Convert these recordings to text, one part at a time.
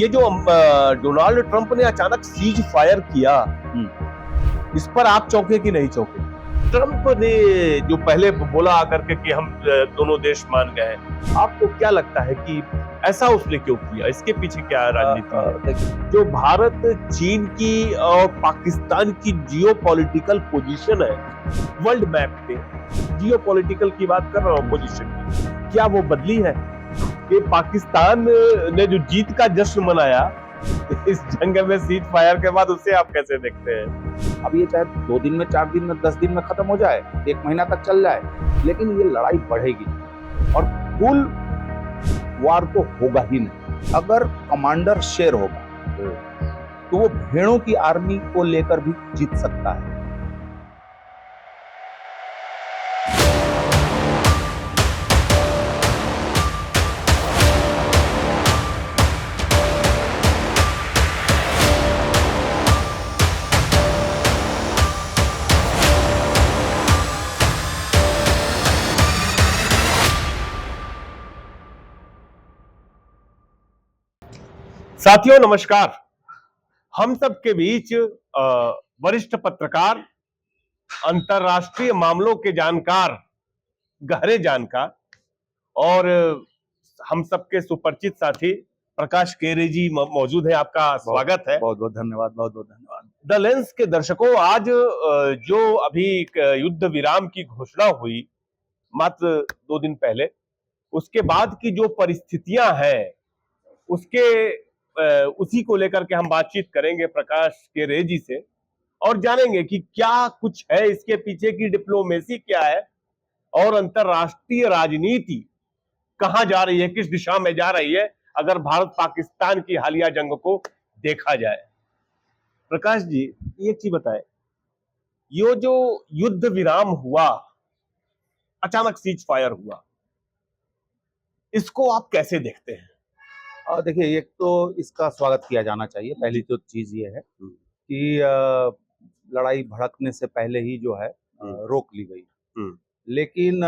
ये जो Donald Trump ने अचानक सीज फायर किया, इस पर आप चौंके कि नहीं चौंके? ट्रंप ने जो पहले बोला आकर के कि हम दोनों देश मान गए, आपको क्या लगता है कि ऐसा उसने क्यों किया? इसके पीछे क्या राजनीति है? जो भारत चीन की और पाकिस्तान की जियोपॉलिटिकल पोजीशन है वर्ल्ड मैप पे, जियोपॉलिटिकल की बात कर रहा हूं पोजीशन की, क्या वो बदली है? कि पाकिस्तान ने जो जीत का जश्न मनाया इस जंग में सीज फायर के बाद, उसे आप कैसे देखते हैं? अब ये चाहे 2 दिन में, 4 दिन में, 10 दिन में खत्म हो जाए, 1 महीना तक चल जाए, लेकिन ये लड़ाई बढ़ेगी और फुल वार तो होगा ही नहीं। अगर कमांडर शेर होगा तो वो भेड़ों की आर्मी को लेकर भी जीत सकता है। साथियों नमस्कार। हम सब के बीच वरिष्ठ पत्रकार, अंतरराष्ट्रीय मामलों के जानकार, गहरे जानकार और हम सबके सुपरिचित साथी प्रकाश केरे जी मौजूद हैं। आपका स्वागत है। बहुत बहुत धन्यवाद, बहुत बहुत धन्यवाद। द लेंस के दर्शकों, आज जो अभी युद्ध विराम की घोषणा हुई मात्र 2 दिन पहले, उसके बाद की जो परिस्थितियां हैं उसके उसी को लेकर के हम बातचीत करेंगे प्रकाश केरे जी से और जानेंगे कि क्या कुछ है इसके पीछे की डिप्लोमेसी क्या है और अंतरराष्ट्रीय राजनीति कहां जा रही है, किस दिशा में जा रही है अगर भारत पाकिस्तान की हालिया जंग को देखा जाए। प्रकाश जी, एक चीज बताएं, ये जो युद्ध विराम हुआ, अचानक सीज फायर हुआ, इसको आप कैसे देखते हैं? देखिए, एक तो इसका स्वागत किया जाना चाहिए। पहली तो चीज ये है कि लड़ाई भड़कने से पहले ही जो है रोक ली गई। लेकिन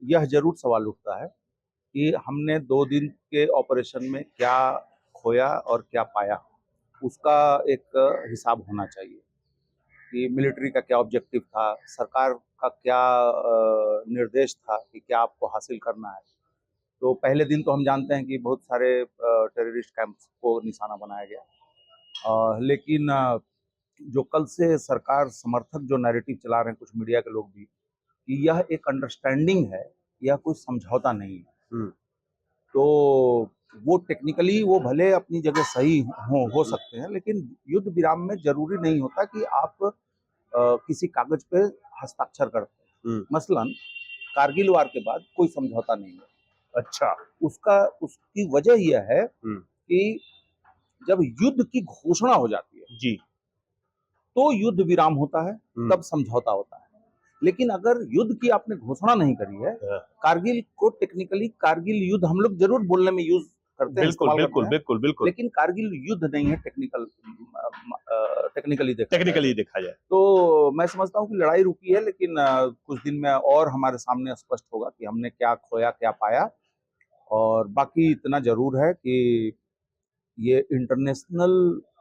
यह जरूर सवाल उठता है कि हमने 2 दिन के ऑपरेशन में क्या खोया और क्या पाया, उसका एक हिसाब होना चाहिए कि मिलिट्री का क्या ऑब्जेक्टिव था, सरकार का क्या निर्देश था कि क्या आपको हासिल करना है। तो पहले दिन तो हम जानते हैं कि बहुत सारे टेररिस्ट कैंप्स को निशाना बनाया गया, लेकिन जो कल से सरकार समर्थक जो नैरेटिव चला रहे हैं कुछ मीडिया के लोग भी, कि यह एक अंडरस्टैंडिंग है, यह कोई समझौता नहीं है। तो वो टेक्निकली वो भले अपनी जगह सही हो सकते हैं, लेकिन युद्ध विराम में जरूरी नहीं होता कि आप किसी कागज पे हस्ताक्षर करते हैं। मसलन कारगिल वार के बाद कोई समझौता नहीं है। अच्छा, उसकी वजह यह है कि जब युद्ध की घोषणा हो जाती है जी, तो युद्ध विराम होता है, तब समझौता होता है। लेकिन अगर युद्ध की आपने घोषणा नहीं करी है, कारगिल को टेक्निकली कारगिल युद्ध हम लोग जरूर बोलने में यूज करते हैं, बिल्कुल बिल्कुल बिल्कुल बिल्कुल, लेकिन कारगिल युद्ध नहीं है टेक्निकली देखा जाए। तो मैं समझता हूँ कि लड़ाई रुकी है, लेकिन कुछ दिन में और हमारे सामने स्पष्ट होगा कि हमने क्या खोया क्या पाया। और बाकी इतना जरूर है कि ये इंटरनेशनल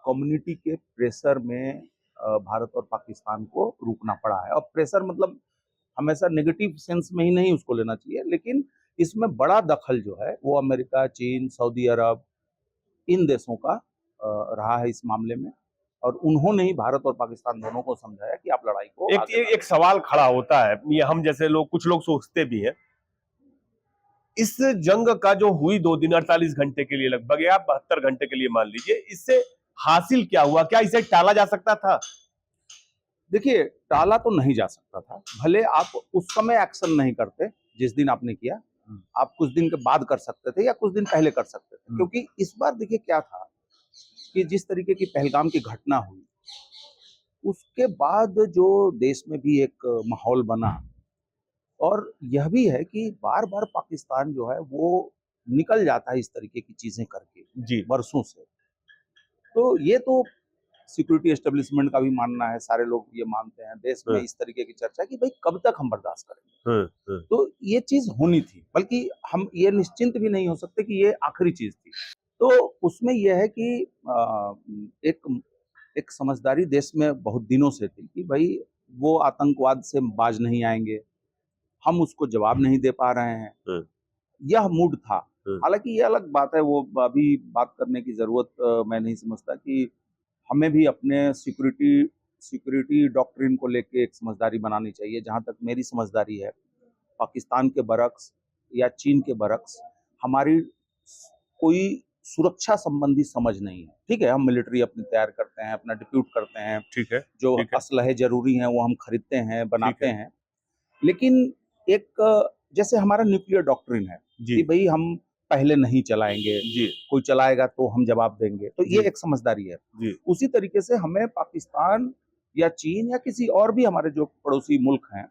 कम्युनिटी के प्रेशर में भारत और पाकिस्तान को रुकना पड़ा है। और प्रेशर मतलब हमेशा नेगेटिव सेंस में ही नहीं उसको लेना चाहिए, लेकिन इसमें बड़ा दखल जो है वो अमेरिका, चीन, सऊदी अरब, इन देशों का रहा है इस मामले में। और उन्होंने ही भारत और पाकिस्तान दोनों को समझाया कि आप लड़ाई को एक सवाल खड़ा होता है, ये हम जैसे लोग, कुछ लोग सोचते भी हैं, इस जंग का जो हुई 2 दिन 48 घंटे के लिए लगभग, या 72 घंटे के लिए मान लीजिए, इससे हासिल क्या हुआ? क्या इसे टाला जा सकता था? देखिए, टाला तो नहीं जा सकता था। भले आप उस समय एक्शन नहीं करते जिस दिन आपने किया, आप कुछ दिन के बाद कर सकते थे या कुछ दिन पहले कर सकते थे। क्योंकि इस बार देखिए क्या था कि जिस तरीके की पहलगाम की घटना हुई, उसके बाद जो देश में भी एक माहौल बना, और यह भी है कि बार बार पाकिस्तान जो है वो निकल जाता है इस तरीके की चीजें करके जी, वर्षों से। तो ये तो सिक्योरिटी एस्टेब्लिशमेंट का भी मानना है, सारे लोग ये मानते हैं, देश में इस तरीके की चर्चा कि भाई कब तक हम बर्दाश्त करेंगे। तो ये चीज होनी थी, बल्कि हम ये निश्चिंत भी नहीं हो सकते कि ये आखिरी चीज थी। तो उसमें यह है कि एक एक समझदारी देश में बहुत दिनों से थी कि भाई वो आतंकवाद से बाज नहीं आएंगे, हम उसको जवाब नहीं दे पा रहे हैं, यह मूड था। हालांकि ये अलग बात है, वो अभी बात करने की जरूरत मैं नहीं समझता कि हमें भी अपने सिक्योरिटी डॉक्ट्रिन को लेके एक समझदारी बनानी चाहिए। जहां तक मेरी समझदारी है, पाकिस्तान के बरक्स या चीन के बरक्स हमारी कोई सुरक्षा संबंधी समझ नहीं है। ठीक है, हम मिलिट्री अपनी तैयार करते हैं, अपना डिप्यूट करते हैं, ठीक है, जो ठीक है, असलहे जरूरी हैं वो हम खरीदते हैं, बनाते है। हैं। लेकिन एक जैसे हमारा न्यूक्लियर डॉक्ट्रिन है जी, कि भाई हम पहले नहीं चलाएंगे, जी, कोई चलाएगा तो हम जवाब देंगे, तो ये जी, एक समझदारी है। जी, उसी तरीके से हमें पाकिस्तान या चीन या किसी और भी हमारे जो पड़ोसी मुल्क हैं,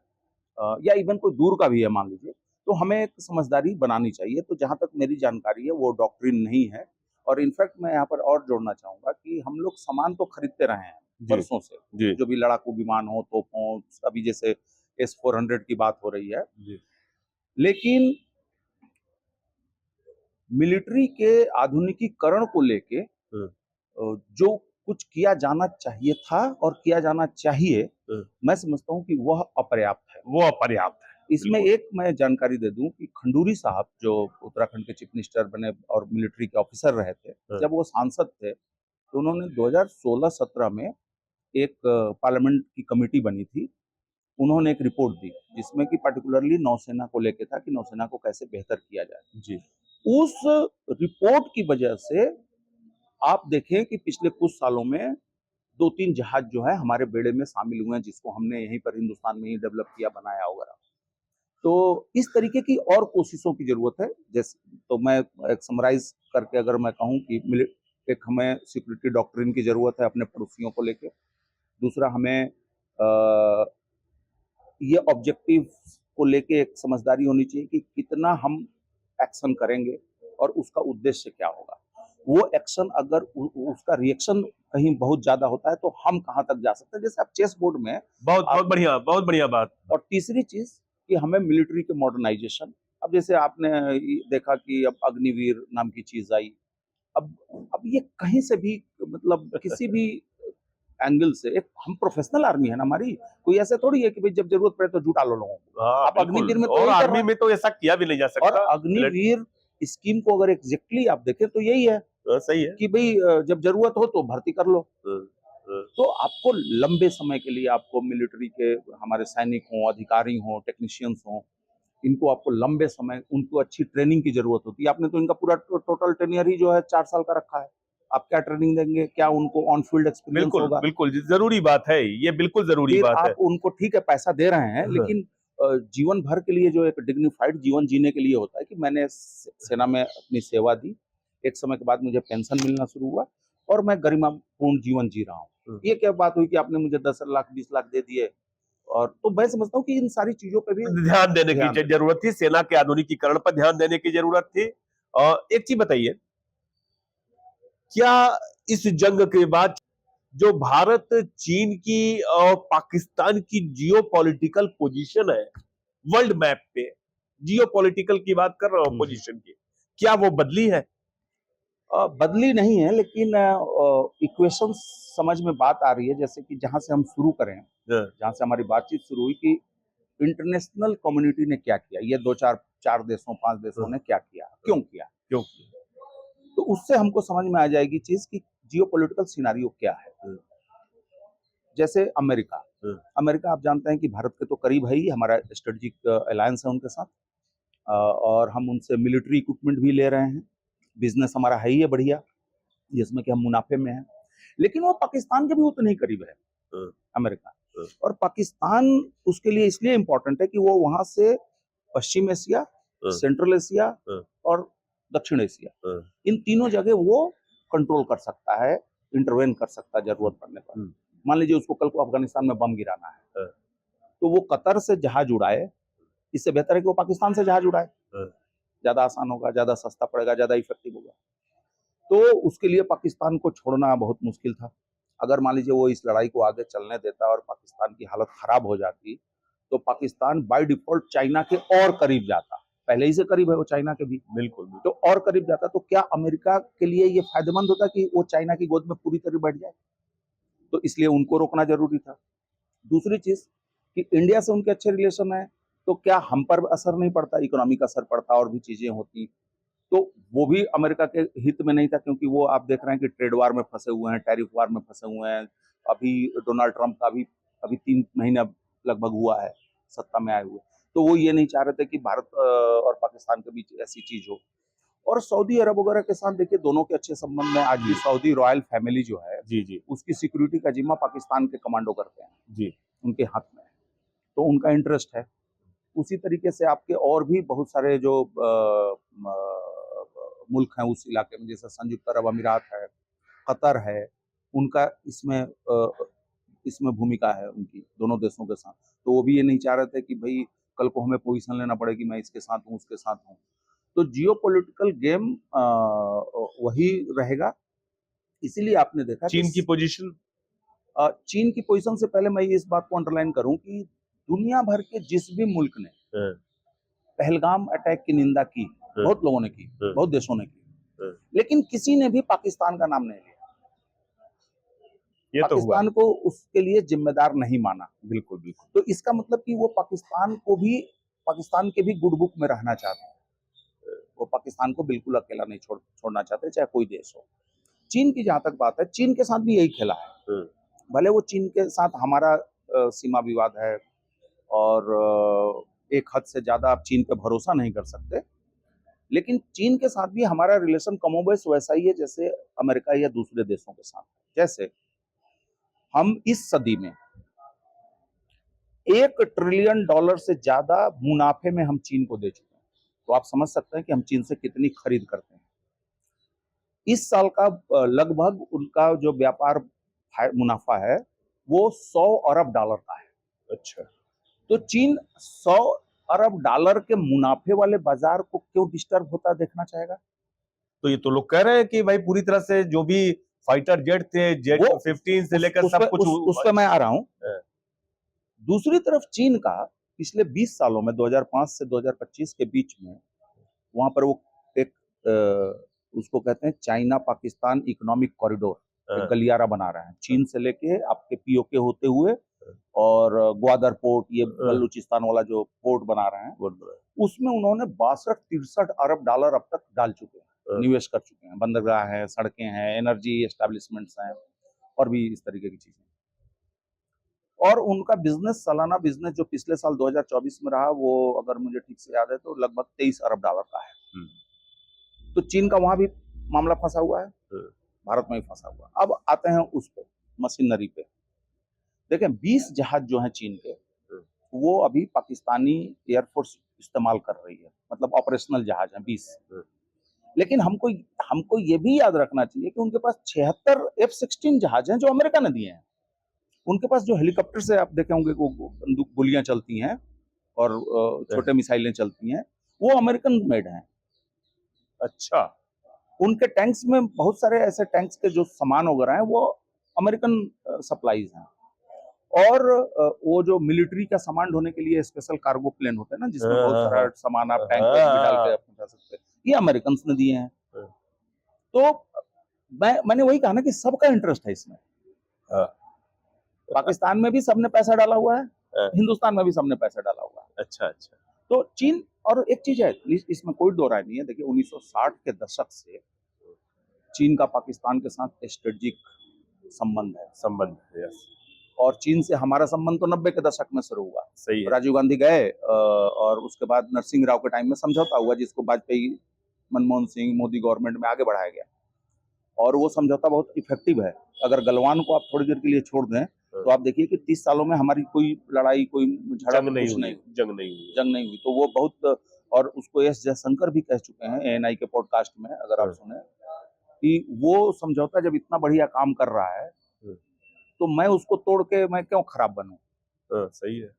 या इवन कोई दूर का भी है मान लीजिए, तो हमें एक समझदारी बनानी चाहिए। तो जहां तक मेरी जानकारी है वो डॉक्ट्रिन नहीं है। और इनफैक्ट मैं यहाँ पर और जोड़ना चाहूंगा कि हम लोग सामान तो खरीदते रहे हैं जी, वर्षों से, जी, जो भी लड़ाकू विमान हो, तोप हो, अभी जैसे S-400 की बात हो रही है। जी, लेकिन मिलिट्री के आधुनिकीकरण को लेके हाँ, जो कुछ किया जाना चाहिए था और किया जाना चाहिए, हाँ, मैं समझता हूँ कि वह अपर्याप्त है। वो अपर्याप्त है। इसमें बिल्कुल। एक मैं जानकारी दे दूं कि खंडूरी साहब जो उत्तराखंड के चीफ मिनिस्टर बने और मिलिट्री के ऑफिसर रहे थे, हाँ, जब वो सांसद थे तो उन्होंने 2016-17 में एक पार्लियामेंट की कमेटी बनी थी। उन्होंने एक रिपोर्ट दी जिसमें कि पर्टिकुलरली नौसेना को लेकर था कि नौसेना को कैसे बेहतर किया जाए। जी, उस रिपोर्ट की वजह से आप देखें कि पिछले कुछ सालों में 2-3 जहाज जो है हमारे बेड़े में शामिल हुए हैं, जिसको हमने यहीं पर हिंदुस्तान में ही डेवलप किया, बनाया वगैरह। तो इस तरीके की और कोशिशों की जरूरत है। जैसे तो मैं एक समराइज करके अगर मैं कहूँ कि एक हमें सिक्योरिटी डॉक्ट्रिन की जरूरत है अपने पड़ोसियों को लेके। दूसरा हमें ये ऑब्जेक्टिव को लेके एक समझदारी होनी चाहिए कि कितना हम एक्शन करेंगे और उसका उद्देश्य क्या होगा। वो एक्शन अगर उसका रिएक्शन कहीं बहुत ज्यादा होता है तो हम कहाँ तक जा सकते हैं। जैसे आप चेस बोर्ड में बहुत आप, बहुत बढ़िया बात। और तीसरी चीज कि हमें मिलिट्री के मॉडर्नाइजेशन, अब जैसे आपने देखा कि अब अग्निवीर नाम की चीज आई। अब ये कहीं से भी मतलब किसी भी एंगल से, एक हम प्रोफेशनल आर्मी है ना हमारी, कोई ऐसे थोड़ी है कि भाई जब जरूरत पड़े तो जुटा लो लोगों को। हाँ, आप अग्निवीर बिल्कुल। में तो और यही कर रहे आर्मी हैं। में तो ऐसा किया भी नहीं जा और सकता। अग्निवीर स्कीम को अगर एग्जैक्टली आप देखें तो यही है सही है। कि भाई जब जरूरत हो तो भर्ती कर लो। हाँ, हाँ, तो आपको लंबे समय के लिए आपको मिलिट्री के हमारे सैनिक हों, अधिकारी हों, टेक्नीशियंस हों, इनको आपको लंबे समय उनको अच्छी ट्रेनिंग की जरूरत होती है। आपने तो इनका पूरा टोटल टेन्योर ही जो है 4 साल का रखा है। आप क्या ट्रेनिंग देंगे, क्या उनको ऑन फील्ड एक्सपीरियंस बिल्कुल, होगा। बिल्कुल जरूरी बात है। ये बिल्कुल जरूरी फिर बात है। आप उनको ठीक है पैसा दे रहे हैं, हाँ, लेकिन जीवन भर के लिए जो एक डिग्निफाइड जीवन जीने के लिए होता है कि मैंने सेना में अपनी सेवा दी, एक समय के बाद मुझे पेंशन मिलना शुरू हुआ और मैं गरिमापूर्ण जीवन जी रहा हूँ। हाँ। ये क्या बात हुई कि आपने मुझे 10 लाख 20 लाख दे दिए। और तो मैं समझता हूँ कि इन सारी चीजों पे भी ध्यान देने की ध्यान देना जरूरत थी, सेना के आधुनिकीकरण पर ध्यान देने की जरूरत थी। और एक चीज बताइए, क्या इस जंग के बाद जो भारत चीन की और पाकिस्तान की जियो पॉलिटिकल पोजीशन है वर्ल्ड मैप पे, जियो पॉलिटिकल की बात कर रहा हूं पोजीशन की, क्या वो बदली है? बदली नहीं है, लेकिन इक्वेशन समझ में बात आ रही है। जैसे कि जहां से हम शुरू करें, हाँ, जहां से हमारी बातचीत शुरू हुई कि इंटरनेशनल कम्युनिटी ने क्या किया, ये दो चार चार देशों 5 देशों हाँ, ने क्या किया, क्यों किया। क्यों? तो उससे हमको समझ में आ जाएगी चीज कि जियो पोलिटिकल सिनारियो क्या है। हाँ, जैसे अमेरिका, हाँ, अमेरिका आप जानते हैं कि भारत के तो करीब है ही, हमारा स्ट्रेटेजिक अलायंस है उनके साथ। और हम उनसे मिलिट्री इक्विपमेंट भी ले रहे हैं। बिजनेस हमारा है ही है बढ़िया, जिसमें कि हम मुनाफे में हैं। लेकिन वो पाकिस्तान के भी उतने ही करीब है हाँ, अमेरिका। हाँ, और पाकिस्तान उसके लिए इसलिए इम्पोर्टेंट है कि वो वहां से पश्चिम एशिया, हाँ, सेंट्रल एशिया हाँ, और दक्षिण एशिया, हाँ, इन तीनों जगह वो कंट्रोल कर सकता है, इंटरवेन कर सकता है जरूरत पड़ने पर। हम्म, मान लीजिए उसको कल को अफगानिस्तान में बम गिराना है, हाँ, तो वो कतर से जहाज उड़ाए, इससे बेहतर है कि वो पाकिस्तान से जहाज उड़ाए। हाँ, ज्यादा आसान होगा, ज्यादा सस्ता पड़ेगा, ज्यादा इफेक्टिव होगा। तो उसके लिए पाकिस्तान को छोड़ना बहुत मुश्किल था। अगर मान लीजिए वो इस लड़ाई को आगे चलने देता और पाकिस्तान की हालत खराब हो जाती, तो पाकिस्तान बाय डिफॉल्ट चाइना के और करीब जाता। पहले ही से करीब है वो चाइना के भी, बिल्कुल तो और करीब जाता। तो क्या अमेरिका के लिए ये फायदेमंद होता कि वो चाइना की गोद में पूरी तरह बैठ जाए? तो इसलिए उनको रोकना जरूरी था। दूसरी चीज कि इंडिया से उनके अच्छे रिलेशन है, तो क्या हम पर असर नहीं पड़ता, इकोनॉमिक असर पड़ता और भी चीजें होती, तो वो भी अमेरिका के हित में नहीं था, क्योंकि वो आप देख रहे हैं कि ट्रेड वार में फंसे हुए हैं, टैरिफ वार में फंसे हुए हैं। अभी डोनाल्ड ट्रंप का भी अभी 3 महीना लगभग हुआ है सत्ता में आए हुए, तो वो ये नहीं चाह रहे थे कि भारत और पाकिस्तान के बीच ऐसी चीज हो। और सऊदी अरब वगैरह के साथ देखिए दोनों के अच्छे संबंध में। आज भी सऊदी रॉयल फैमिली जो है जी जी उसकी सिक्योरिटी का जिम्मा पाकिस्तान के कमांडो करते हैं, जी उनके हाथ में है, तो उनका इंटरेस्ट है। उसी तरीके से आपके और भी बहुत सारे जो मुल्क हैं उस इलाके में, जैसे संयुक्त अरब अमीरात है, कतर है, उनका इसमें भूमिका है उनकी दोनों देशों के साथ। तो वो भी ये नहीं चाह रहे थे कि भाई कल को हमें पोजीशन लेना पड़े कि मैं इसके साथ हूँ उसके साथ हूँ। तो जियोपॉलिटिकल गेम वही रहेगा। इसीलिए आपने देखा कि चीन की पोजीशन, चीन की पोजीशन से पहले मैं इस बात को अंडरलाइन करूं कि दुनिया भर के जिस भी मुल्क ने पहलगाम अटैक की निंदा की, बहुत लोगों ने की, बहुत देशों ने की, लेकिन किसी ने भी पाकिस्तान का नाम नहीं लिया। ये तो हुआ पाकिस्तान को उसके लिए जिम्मेदार नहीं माना। बिल्कुल बिल्कुल। तो इसका मतलब कि वो पाकिस्तान के भी गुड बुक में रहना चाहते हैं। वो पाकिस्तान को बिल्कुल अकेला नहीं छोड़ना चाहते, चाहे कोई देश हो। चीन की जहां तक बात है, चीन के साथ भी यही खेला है। भले वो चीन के साथ हमारा सीमा विवाद है और एक हद से ज्यादा आप चीन पे भरोसा नहीं कर सकते, लेकिन चीन के साथ भी हमारा रिलेशन कमोबेश वैसा ही है जैसे अमेरिका या दूसरे देशों के साथ। जैसे हम इस सदी में $1 ट्रिलियन से ज्यादा मुनाफे में हम चीन को दे चुके हैं। तो आप समझ सकते हैं कि हम चीन से कितनी खरीद करते हैं। इस साल का लगभग उनका जो व्यापार मुनाफा है वो $100 अरब का है। अच्छा, तो चीन $100 अरब के मुनाफे वाले बाजार को क्यों डिस्टर्ब होता देखना चाहेगा? तो ये तो लोग कह रहे हैं कि भाई पूरी तरह से जो भी फाइटर जेट थे, जेट 15 से लेकर सब कुछ उस पे मैं आ रहा हूं। दूसरी तरफ चीन का पिछले 20 सालों में 2005 से 2025 के बीच में वहां पर वो एक उसको कहते हैं चाइना पाकिस्तान इकोनॉमिक कॉरिडोर, एक गलियारा बना रहे हैं, चीन से लेके आपके पीओके होते हुए और ग्वादर पोर्ट, ये बलूचिस्तान वाला जो पोर्ट बना रहे हैं, उसमें उन्होंने 62-63 अरब डॉलर अब तक डाल चुके हैं, निवेश कर चुके हैं। बंदरगाह है, सड़कें हैं, एनर्जी एस्टेब्लिशमेंट्स हैं और भी इस तरीके की चीजें। और उनका बिजनेस, सालाना बिजनेस जो पिछले साल 2024 में रहा, वो अगर मुझे ठीक से याद है तो लगभग $23 अरब का है। तो चीन का वहां भी मामला फंसा हुआ है, भारत में भी फंसा हुआ है। अब आते हैं उस पे, मशीनरी पे। देखें 20 जहाज जो हैं चीन के, वो अभी पाकिस्तानी एयरफोर्स इस्तेमाल कर रही है, मतलब ऑपरेशनल जहाज हैं 20। लेकिन हमको ये भी याद रखना चाहिए कि उनके पास 76 F-16 जहाज हैं जो अमेरिका ने दिए हैं। उनके पास जो हेलीकॉप्टर से आप देखे होंगे बंदूक गोलियां चलती हैं और छोटे मिसाइलें चलती हैं, वो अमेरिकन मेड हैं। अच्छा, उनके टैंक्स में बहुत सारे ऐसे टैंक्स के जो सामान वगैरह हैं वो अमेरिकन सप्लाईज हैं। और वो जो मिलिट्री का सामान ढोने के लिए स्पेशल कार्गो प्लेन होते हैं ना, जिसमें बहुत सारा सामान आप टैंक में भी डाल के पहुंचा सकते हैं, ये अमेरिकन ने दिए हैं। तो मैंने वही कहा ना कि सबका इंटरेस्ट है इसमें। पाकिस्तान में भी सबने पैसा डाला हुआ है, हिंदुस्तान में भी सबने पैसा डाला हुआ है। अच्छा अच्छा। तो चीन, और एक चीज है इसमें कोई दो राय नहीं है, देखिए 1960 के दशक से चीन का पाकिस्तान के साथ स्ट्रेटेजिक संबंध है। और चीन से हमारा संबंध तो 90 के दशक में शुरू हुआ। सही है। राजीव गांधी गए और उसके बाद नरसिंह राव के टाइम में समझौता हुआ, जिसको वाजपेयी, मनमोहन सिंह, मोदी गवर्नमेंट में आगे बढ़ाया गया। और वो समझौता बहुत इफेक्टिव है। अगर गलवान को आप थोड़ी देर के लिए छोड़ दें तो आप देखिए कि 30 सालों में हमारी कोई लड़ाई, कोई झड़प, जंग नहीं हुई। तो वो बहुत, और उसको एस जयशंकर भी कह चुके हैं ANI के पॉडकास्ट में, अगर आप सुने, कि वो समझौता जब इतना बढ़िया काम कर रहा है तो मैं उसको तोड़ के मैं क्यों खराब बनूं। सही है।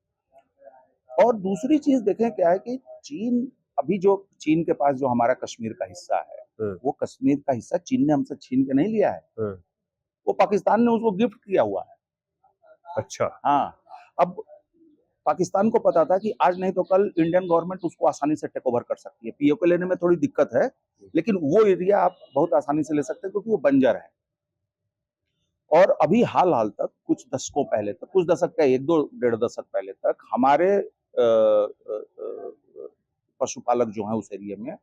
और दूसरी चीज देखें क्या है कि चीन के पास जो हमारा कश्मीर का हिस्सा है, वो कश्मीर का हिस्सा चीन ने हमसे छीन के नहीं लिया है, वो पाकिस्तान ने उसको गिफ्ट किया हुआ है। अच्छा। हाँ, अब पाकिस्तान को पता था कि आज नहीं तो कल इंडियन गवर्नमेंट उसको आसानी से टेक ओवर कर सकती है। पीओके लेने में थोड़ी दिक्कत है, लेकिन वो एरिया आप बहुत आसानी से ले सकते हैं क्योंकि वो बंजर है। और अभी हाल तक कुछ दशकों पहले तक, कुछ दशक का, एक दो डेढ़ दशक पहले तक हमारे पशुपालक जो हैं उस एरिया में,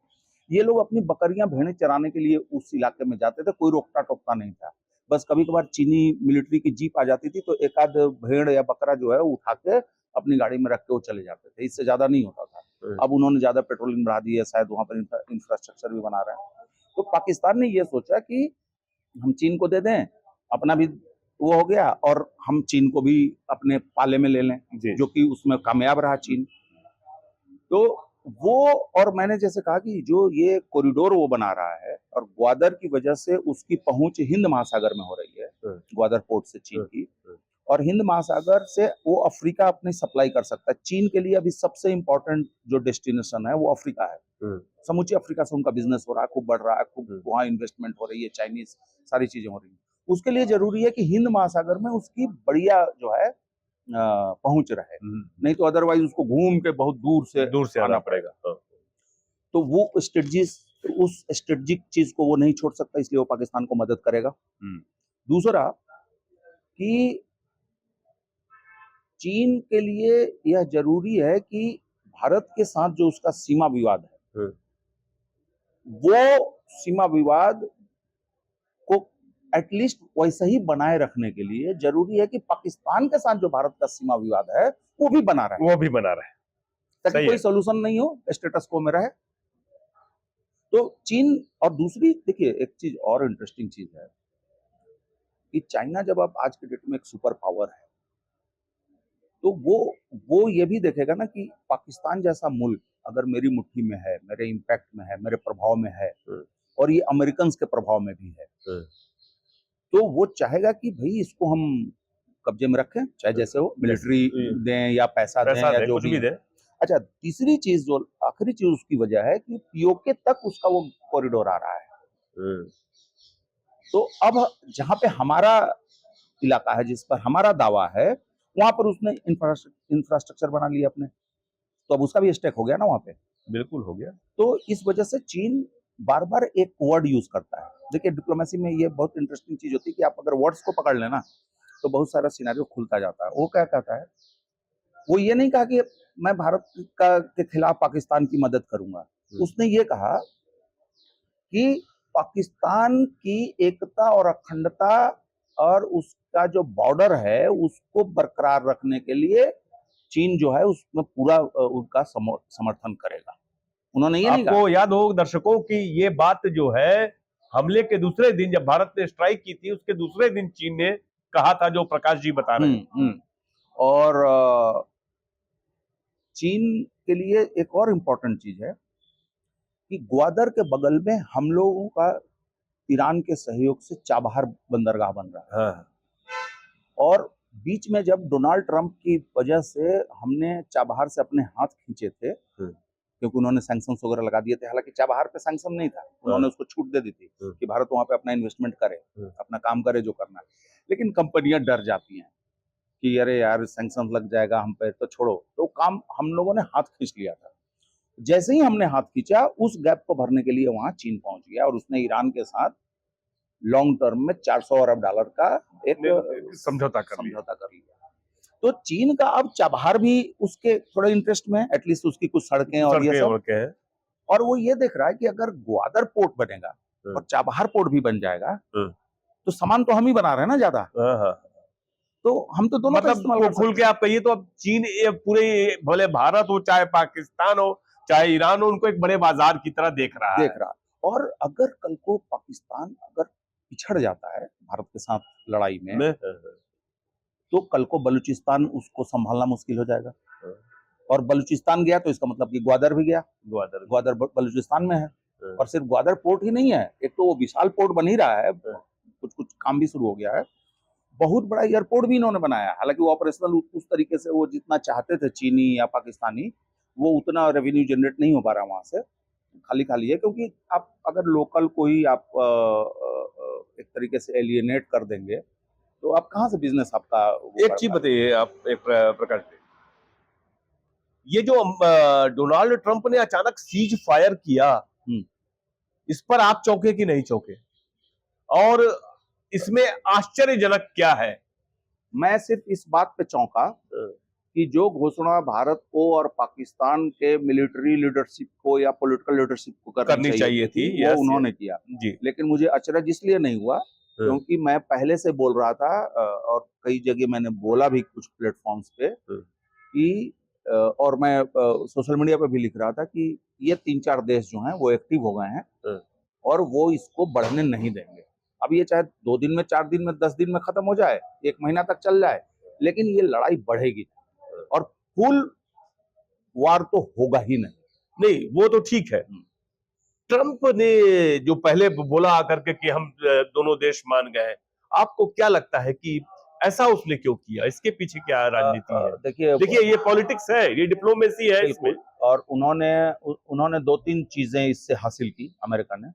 ये लोग अपनी बकरियां भेड़ें चराने के लिए उस इलाके में जाते थे, कोई रोकता टोकता नहीं था। बस कभी कभार चीनी मिलिट्री की जीप आ जाती थी तो एक आध भेड़ या बकरा जो है वो उठा के अपनी गाड़ी में रख के वो चले जाते थे, इससे ज्यादा नहीं होता था। अब उन्होंने ज्यादा पेट्रोलिंग बढ़ा दी है, शायद वहां पर इंफ्रास्ट्रक्चर भी बना रहे हैं। तो पाकिस्तान ने ये सोचा कि हम चीन को दे दें, अपना भी वो हो गया और हम चीन को भी अपने पाले में ले लें, जो कि उसमें कामयाब रहा चीन। तो वो, और मैंने जैसे कहा कि जो ये कॉरिडोर वो बना रहा है और ग्वादर की वजह से उसकी पहुंच हिंद महासागर में हो रही है, ग्वादर पोर्ट से चीन की, और हिंद महासागर से वो अफ्रीका अपनी सप्लाई कर सकता है। चीन के लिए अभी सबसे इंपॉर्टेंट जो डेस्टिनेशन है वो अफ्रीका है। समूची अफ्रीका से उनका बिजनेस हो रहा है, खूब बढ़ रहा है, खूब वहाँ इन्वेस्टमेंट हो रही है, चाइनीज सारी चीजें हो रही है। उसके लिए जरूरी है कि हिंद महासागर में उसकी बढ़िया जो है पहुंच रहे, नहीं तो अदरवाइज उसको घूम के बहुत दूर से आना पड़ेगा। तो वो स्ट्रेटजीज, उस स्ट्रेटजिक चीज को वो नहीं छोड़ सकता, इसलिए वो पाकिस्तान को मदद करेगा। दूसरा कि चीन के लिए यह जरूरी है कि भारत के साथ जो उसका सीमा विवाद है, वो सीमा विवाद को एटलीस्ट वैसे ही बनाए रखने के लिए जरूरी है कि पाकिस्तान के साथ जो भारत का सीमा विवाद है वो भी बना रहे, ताकि कोई सोल्यूशन नहीं हो, स्टेटस को में रहे। तो चीन, और दूसरी देखिए एक चीज और इंटरेस्टिंग चीज है कि चाइना जब आप आज के डेट में एक सुपर पावर है, तो वो ये भी देखेगा ना कि पाकिस्तान जैसा मुल्क अगर मेरी मुट्ठी में है, मेरे इम्पैक्ट में है, मेरे प्रभाव में है, और ये अमेरिकन के प्रभाव में भी है, तो वो चाहेगा कि भाई इसको हम कब्जे में रखें, चाहे जैसे हो, मिलिट्री दें या पैसा दें या जो भी दें। अच्छा, तीसरी चीज जो आखिरी चीज उसकी वजह है कि पीओके तक उसका वो कॉरिडोर आ रहा है। तो अब जहां पे हमारा इलाका है, जिस पर हमारा दावा है, वहां पर उसने इंफ्रास्ट्रक्चर बना लिया अपने, तो अब उसका भी स्टेक हो गया ना वहां पे। बिल्कुल हो गया। तो इस वजह से चीन बार बार एक वर्ड यूज करता है। देखिए डिप्लोमेसी में ये बहुत इंटरेस्टिंग चीज होती है कि आप अगर वर्ड्स को पकड़ लेना तो बहुत सारा सिनेरियो खुलता जाता है। वो क्या कहता है, वो ये नहीं कहा कि मैं भारत के खिलाफ पाकिस्तान की मदद करूंगा, उसने ये कहा कि पाकिस्तान की एकता और अखंडता और उसका जो बॉर्डर है उसको बरकरार रखने के लिए चीन जो है उसमें पूरा उनका समर्थन करेगा। उन्होंने ये नहीं कहा। आपको याद हो दर्शकों की ये बात जो है, हमले के दूसरे दिन जब भारत ने स्ट्राइक की थी, उसके दूसरे दिन चीन ने कहा था, जो प्रकाश जी बता रहे हैं। और चीन के लिए एक और इम्पोर्टेंट चीज है कि ग्वादर के बगल में हम लोगों का ईरान के सहयोग से चाबहार बंदरगाह बन रहा है। और बीच में जब डोनाल्ड ट्रंप की वजह से हमने चाबहार से अपने हाथ खींचे थे, क्योंकि उन्होंने सैंक्शंस वगैरह लगा दिए थे, हालांकि चाबहार पे सैंक्शन नहीं था, उन्होंने उसको छूट दे दी थी कि भारत वहां पे अपना इन्वेस्टमेंट करे, अपना काम करे जो करना है। लेकिन कंपनियां डर जाती हैं कि अरे यार सैंक्शन लग जाएगा हम पे, तो छोड़ो। तो काम हम लोगों ने हाथ खींच लिया था। जैसे ही हमने हाथ खींचा, उस गैप को भरने के लिए वहां चीन पहुंच गया और उसने ईरान के साथ लॉन्ग टर्म में $400 अरब का एक समझौता कर लिया। तो चीन का अब चाबहार भी उसके थोड़ा इंटरेस्ट में है, एटलीस्ट उसकी कुछ सड़कें और ये सब। और वो ये देख रहा है कि अगर ग्वादर पोर्ट बनेगा और चाबहार पोर्ट भी बन जाएगा तो सामान तो हम ही बना रहे हैं ना ज्यादा, तो हम तो दोनों का इस्तेमाल कर सकते हैं। खुल के आप कहिए तो अब चीन पूरे, भले भारत हो चाहे पाकिस्तान हो चाहे ईरान हो, उनको एक बड़े बाजार की तरह देख रहा। और अगर कल को पाकिस्तान अगर पिछड़ जाता है भारत के साथ लड़ाई में, तो कल को बलूचिस्तान उसको संभालना मुश्किल हो जाएगा। और बलूचिस्तान गया तो इसका मतलब कि ग्वादर भी गया। ग्वादर बलूचिस्तान में है। और सिर्फ ग्वादर पोर्ट ही नहीं है, एक तो वो विशाल पोर्ट बन ही रहा है, कुछ काम भी शुरू हो गया है। बहुत बड़ा एयरपोर्ट भी इन्होंने बनाया, हालांकि वो ऑपरेशनल उस तरीके से वो जितना चाहते थे चीनी या पाकिस्तानी, वो उतना रेवेन्यू जनरेट नहीं हो पा रहा वहां से, खाली है। क्योंकि आप अगर लोकल को ही आप एक तरीके से एलियनेट कर देंगे तो आप कहाँ से बिजनेस आपका। एक चीज बताइए आप, एक प्रकाश जी, ये जो डोनाल्ड ट्रंप ने अचानक सीज फायर किया, इस पर आप चौंके कि नहीं चौंके? और इसमें आश्चर्यजनक क्या है? मैं सिर्फ इस बात पे चौंका कि जो घोषणा भारत को और पाकिस्तान के मिलिट्री लीडरशिप को या पॉलिटिकल लीडरशिप को करनी चाहिए थी वो उन्होंने किया जी। लेकिन मुझे अचरज इसलिए नहीं हुआ क्योंकि मैं पहले से बोल रहा था और कई जगह मैंने बोला भी कुछ प्लेटफॉर्म्स पे कि और मैं सोशल मीडिया पे भी लिख रहा था कि ये 3-4 देश जो हैं वो एक्टिव हो गए हैं और वो इसको बढ़ने नहीं देंगे। अब ये चाहे 2 दिन में, 4 दिन में, 10 दिन में खत्म हो जाए, 1 महीना तक चल जाए, लेकिन ये लड़ाई बढ़ेगी और फुल वार तो होगा ही नहीं, वो तो ठीक है। ट्रंप ने जो पहले बोला आकर के कि हम दोनों देश मान गए, आपको क्या लगता है कि ऐसा उसने क्यों किया? इसके पीछे क्या राजनीति है? देखिए ये पॉलिटिक्स है, ये डिप्लोमेसी है इसमें। और उन्होंने 2-3 चीजें इससे हासिल की अमेरिका ने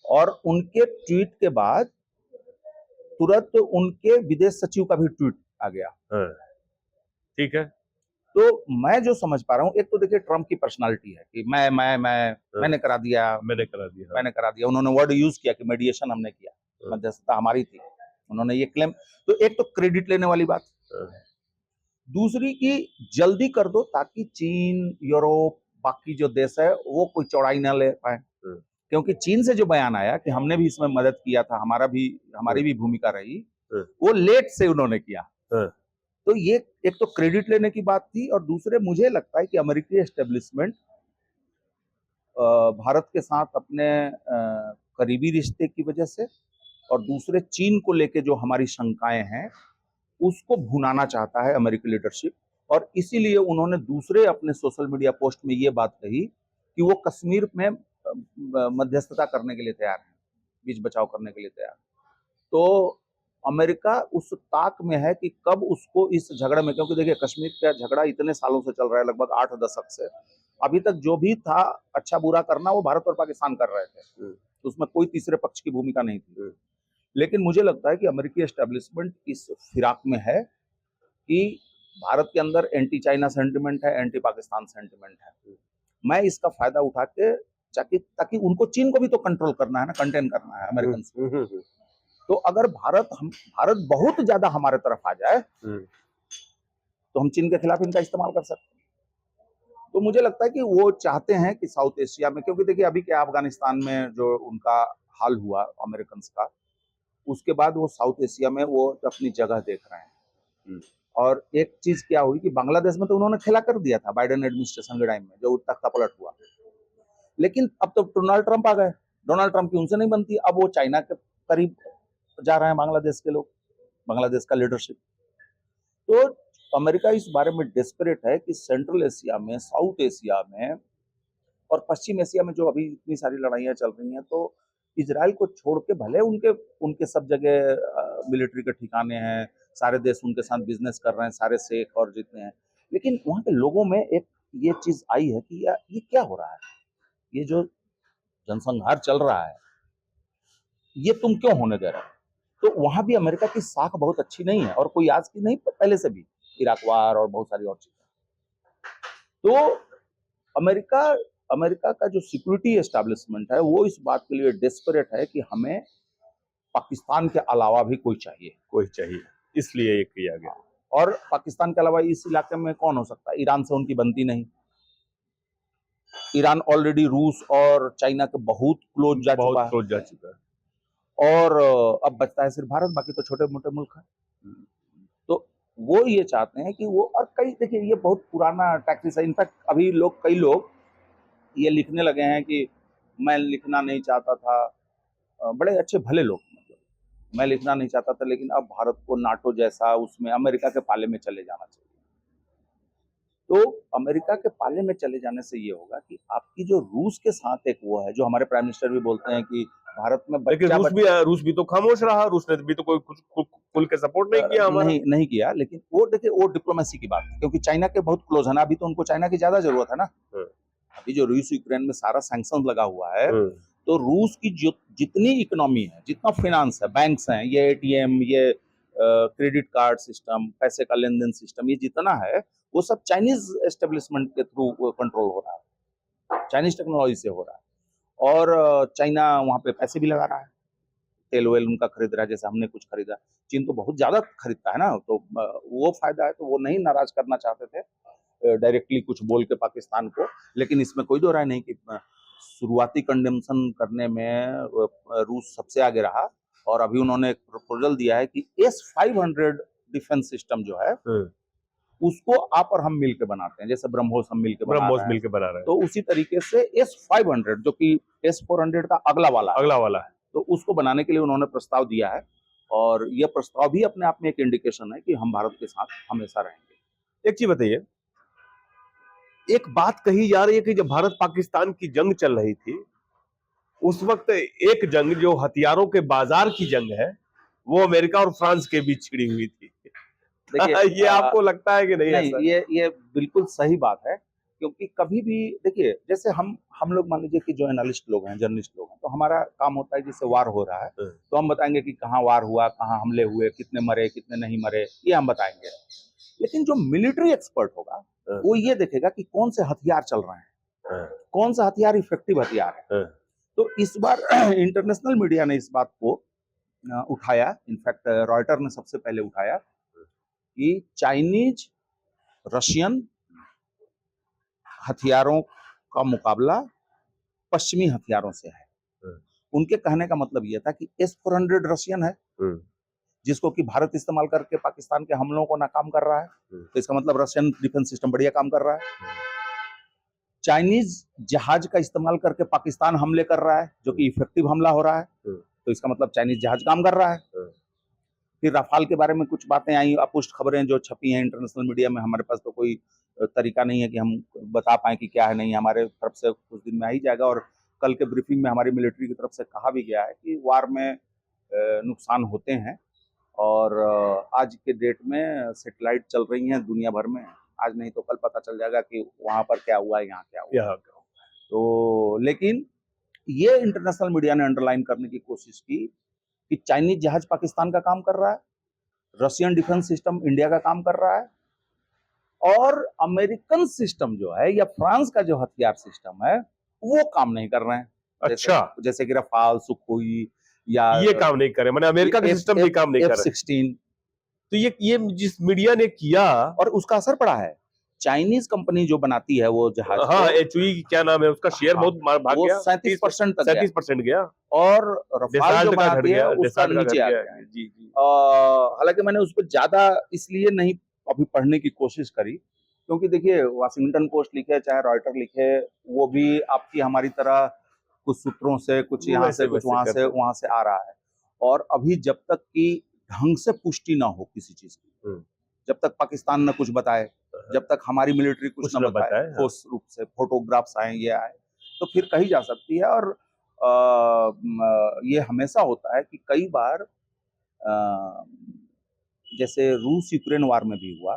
और उनके ट्वीट के बाद तुरंत उनके विदेश सचिव का भी ट्वीट आ गया। ठीक है। तो मैं जो समझ पा रहा हूँ, एक तो देखिए ट्रंप की पर्सनालिटी है कि मैंने करा दिया। उन्होंने वर्ड यूज किया कि मेडिएशन हमने किया, मध्यस्थता हमारी थी, उन्होंने ये क्लेम। तो एक तो क्रेडिट लेने वाली बात, दूसरी की जल्दी कर दो ताकि चीन, यूरोप, बाकी जो देश है वो कोई चौड़ाई ना ले पाए, क्योंकि चीन से जो बयान आया कि हमने भी इसमें मदद किया था, हमारी भी भूमिका रही, वो लेट से उन्होंने किया। तो ये एक तो क्रेडिट लेने की बात थी और दूसरे मुझे लगता है कि अमेरिकी एस्टेब्लिशमेंट भारत के साथ अपने करीबी रिश्ते की वजह से और दूसरे चीन को लेके जो हमारी शंकाएं हैं उसको भुनाना चाहता है अमेरिकी लीडरशिप, और इसीलिए उन्होंने दूसरे अपने सोशल मीडिया पोस्ट में ये बात कही कि वो कश्मीर में मध्यस्थता करने के लिए तैयार है, बीच बचाव करने के लिए तैयार। तो अमेरिका उस ताक में है कि कब उसको इस झगड़े में, क्योंकि देखिए कश्मीर का झगड़ा इतने सालों से चल रहा है, लगभग 8 दशक से, अभी तक जो भी था अच्छा बुरा करना वो भारत और पाकिस्तान कर रहे थे, तो उसमें कोई तीसरे पक्ष की भूमिका नहीं थी। लेकिन मुझे लगता है कि अमेरिकी एस्टेब्लिशमेंट इस फिराक में है कि भारत के अंदर एंटी चाइना सेंटिमेंट है, एंटी पाकिस्तान सेंटिमेंट है। मैं इसका फायदा उठा के ताकि उनको, चीन को भी तो कंट्रोल करना है ना, कंटेन करना है अमेरिकन से। तो अगर भारत बहुत ज्यादा हमारे तरफ आ जाए तो हम चीन के खिलाफ इनका इस्तेमाल कर सकते हैं। तो मुझे लगता है कि वो चाहते हैं कि साउथ एशिया में, क्योंकि देखिए अभी क्या अफगानिस्तान में जो उनका हाल हुआ अमेरिकन का, उसके बाद वो साउथ एशिया में वो अपनी जगह देख रहे हैं। और एक चीज क्या हुई कि बांग्लादेश में तो उन्होंने खेला कर दिया था बाइडेन एडमिनिस्ट्रेशन के टाइम में, जो तख्ता पलट हुआ, लेकिन अब तो डोनाल्ड ट्रंप आ गए, डोनाल्ड ट्रंप की उनसे नहीं बनती, अब वो चाइना के करीब जा रहे हैं बांग्लादेश के लोग, बांग्लादेश का लीडरशिप। तो अमेरिका इस बारे में डेस्परेट है कि सेंट्रल एशिया में, साउथ एशिया में और पश्चिम एशिया में जो अभी इतनी सारी लड़ाइयां चल रही हैं, तो इजराइल को छोड़ के भले उनके सब जगह मिलिट्री के ठिकाने हैं, सारे देश उनके साथ बिजनेस कर रहे हैं, सारे शेख और जितने हैं, लेकिन वहां के लोगों में एक ये चीज आई है कि ये क्या हो रहा है, ये जो जनसंहार चल रहा है ये तुम क्यों होने दे रहे हो। तो वहां भी अमेरिका की साख बहुत अच्छी नहीं है, और कोई आज की नहीं, पहले से भी, इराक वार और बहुत सारी और चीजें। तो अमेरिका का जो सिक्योरिटी एस्टैब्लिशमेंट है वो इस बात के लिए डेस्परेट है कि हमें पाकिस्तान के अलावा भी कोई चाहिए, इसलिए ये किया गया। और पाकिस्तान के अलावा इस इलाके में कौन हो सकता है? ईरान से उनकी बनती नहीं, ईरान ऑलरेडी रूस और चाइना के बहुत क्लोज जा चुका है, और अब बचता है सिर्फ भारत, बाकी तो छोटे मोटे मुल्क हैं। तो वो ये चाहते हैं कि वो, और देखिए ये बहुत पुराना टैक्टिस है। इनफैक्ट अभी कई लोग ये लिखने लगे हैं कि मैं लिखना नहीं चाहता था, बड़े अच्छे भले लोग, मतलब मैं लिखना नहीं चाहता था, लेकिन अब भारत को नाटो जैसा उसमें अमेरिका के पाले में चले जाना चाहिए। तो अमेरिका के पाले में चले जाने से ये होगा कि आपकी जो रूस के साथ एक वो है, जो हमारे प्राइम मिनिस्टर भी बोलते हैं कि भारत में रूस भी तो खामोश रहा, रूस ने भी तो कोई कुछ खुल के सपोर्ट नहीं किया हमारा। नहीं किया, लेकिन वो देखिए वो डिप्लोमेसी की बात है, क्योंकि चाइना के बहुत क्लोज है ना, अभी तो उनको चाइना की ज्यादा जरूरत है ना। अभी जो रूस यूक्रेन में सारा सैंक्शन लगा हुआ है, तो रूस की जो जितनी इकोनॉमी है, जितना फाइनेंस है, बैंक्स हैं, ये एटीएम, ये क्रेडिट कार्ड सिस्टम, पैसे का लेन देन सिस्टम, ये जितना है वो सब चाइनीज एस्टेब्लिशमेंट के थ्रू कंट्रोल हो रहा है, चाइनीज टेक्नोलॉजी से हो रहा है। और चाइना वहाँ पे पैसे भी लगा रहा है, तेल वेल उनका खरीद रहा है, जैसे हमने कुछ खरीदा। चीन तो बहुत ज्यादा खरीदता है ना, तो वो फायदा है, तो वो नहीं नाराज करना चाहते थे डायरेक्टली कुछ बोल के पाकिस्तान को। लेकिन इसमें कोई दो राय नहीं कि शुरुआती कंडेंसन करने में रूस सबसे आगे रहा, और अभी उन्होंने एक प्रपोजल दिया है कि S-500 डिफेंस सिस्टम जो है उसको आप और हम मिलकर बनाते हैं, जैसे ब्रह्मोस हम मिलकर बना रहे हैं, तो उसी तरीके से S-500 जो कि S-400 का अगला वाला है, तो उसको बनाने के लिए उन्होंने प्रस्ताव दिया है। और यह प्रस्ताव भी अपने आप में एक इंडिकेशन है कि हम भारत के साथ हमेशा रहेंगे। एक चीज बताइए, एक बात कही जा रही है कि जब भारत पाकिस्तान की जंग चल रही थी उस वक्त एक जंग जो हथियारों के बाजार की जंग है वो अमेरिका और फ्रांस के बीच छिड़ी हुई थी। देखिए ये आपको लगता है कि नहीं? नहीं, ये बिल्कुल सही बात है, क्योंकि कभी भी देखिए, जैसे हम लोग मान लीजिए कि जो एनालिस्ट लोग हैं, जर्नलिस्ट लोग हैं, तो हमारा काम होता है जैसे वार हो रहा है तो हम बताएंगे कि कहाँ वार हुआ, कहाँ हमले हुए, कितने मरे कितने नहीं मरे, ये हम बताएंगे। लेकिन जो मिलिट्री एक्सपर्ट होगा वो ये देखेगा कि कौन से हथियार चल रहे हैं, कौन सा हथियार इफेक्टिव हथियार है। तो इस बार इंटरनेशनल मीडिया ने इस बात को उठाया, इनफैक्ट रॉयटर ने सबसे पहले उठाया कि चाइनीज रशियन हथियारों का मुकाबला पश्चिमी हथियारों से है। उनके कहने का मतलब यह था कि S-400 रशियन है जिसको कि भारत इस्तेमाल करके पाकिस्तान के हमलों को नाकाम कर रहा है, तो इसका मतलब रशियन डिफेंस सिस्टम बढ़िया काम कर रहा है। चाइनीज जहाज का इस्तेमाल करके पाकिस्तान हमले कर रहा है जो कि इफेक्टिव हमला हो रहा है, तो इसका मतलब चाइनीज जहाज काम कर रहा है। फिर राफाल के बारे में कुछ बातें आई, अपुष्ट खबरें जो छपी हैं इंटरनेशनल मीडिया में, हमारे पास तो कोई तरीका नहीं है कि हम बता पाए कि क्या है नहीं, हमारे तरफ से कुछ दिन में आ ही जाएगा। और कल के ब्रीफिंग में हमारी मिलिट्री की तरफ से कहा भी गया है कि वार में नुकसान होते हैं, और आज के डेट में सैटेलाइट चल रही हैं दुनिया भर में, आज नहीं तो कल पता चल जाएगा कि वहां पर क्या हुआ, यहाँ क्या हुआ। तो लेकिन ये इंटरनेशनल मीडिया ने अंडरलाइन करने की कोशिश की कि चाइनीज जहाज पाकिस्तान का काम कर रहा है, रशियन डिफेंस सिस्टम इंडिया का काम कर रहा है, और अमेरिकन सिस्टम जो है या फ्रांस का जो हथियार सिस्टम है वो काम नहीं कर रहे हैं। अच्छा, जैसे कि रफाल, सुखोई या ये काम नहीं करे, मैंने अमेरिका का सिस्टम भी काम नहीं कर रहा है। F-16। तो ये जिस मीडिया ने किया और उसका असर पड़ा है। चाइनीज कंपनी जो बनाती है वो जहाज, हाँ, HUE क्या नाम है उसका, शेयर बहुत भाग गया, 37% गया, और रफाल जो बनाती है उसका नीचे आ गया। जी जी। हालांकि मैंने उस पर ज्यादा इसलिए नहीं अभी पढ़ने की कोशिश करी, क्योंकि देखिए वाशिंगटन पोस्ट लिखे चाहे रॉयटर लिखे, वो भी आपकी हमारी तरह कुछ सूत्रों से, कुछ यहाँ से कुछ वहां से आ रहा है। और अभी जब तक कि ढंग से पुष्टि ना हो किसी चीज की, जब तक पाकिस्तान न कुछ बताए, जब तक हमारी मिलिट्री कुछ न बताए, ठोस रूप से फोटोग्राफ्स आए, ये आए, तो फिर कही जा सकती है। और ये हमेशा होता है कि कई बार जैसे रूस यूक्रेन वार में भी हुआ